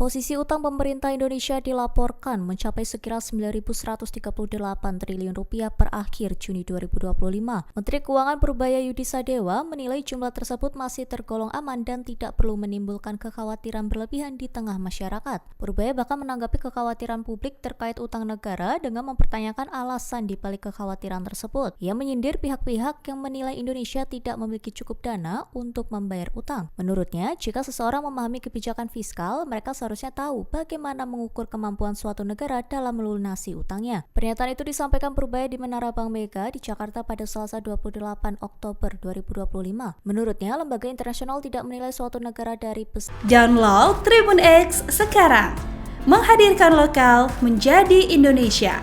Posisi utang pemerintah Indonesia dilaporkan mencapai sekira 9.138 triliun rupiah per akhir Juni 2025. Menteri Keuangan Purbaya Yudisadewa menilai jumlah tersebut masih tergolong aman dan tidak perlu menimbulkan kekhawatiran berlebihan di tengah masyarakat. Purbaya bahkan menanggapi kekhawatiran publik terkait utang negara dengan mempertanyakan alasan di balik kekhawatiran tersebut. Ia menyindir pihak-pihak yang menilai Indonesia tidak memiliki cukup dana untuk membayar utang. Menurutnya, jika seseorang memahami kebijakan fiskal, mereka seharusnya tahu bagaimana mengukur kemampuan suatu negara dalam melunasi utangnya. Pernyataan itu disampaikan Purbaya di Menara Bank Mega di Jakarta pada Selasa 28 Oktober 2025. Menurutnya, lembaga internasional tidak menilai suatu negara dari Download Tribun X sekarang, menghadirkan lokal menjadi Indonesia.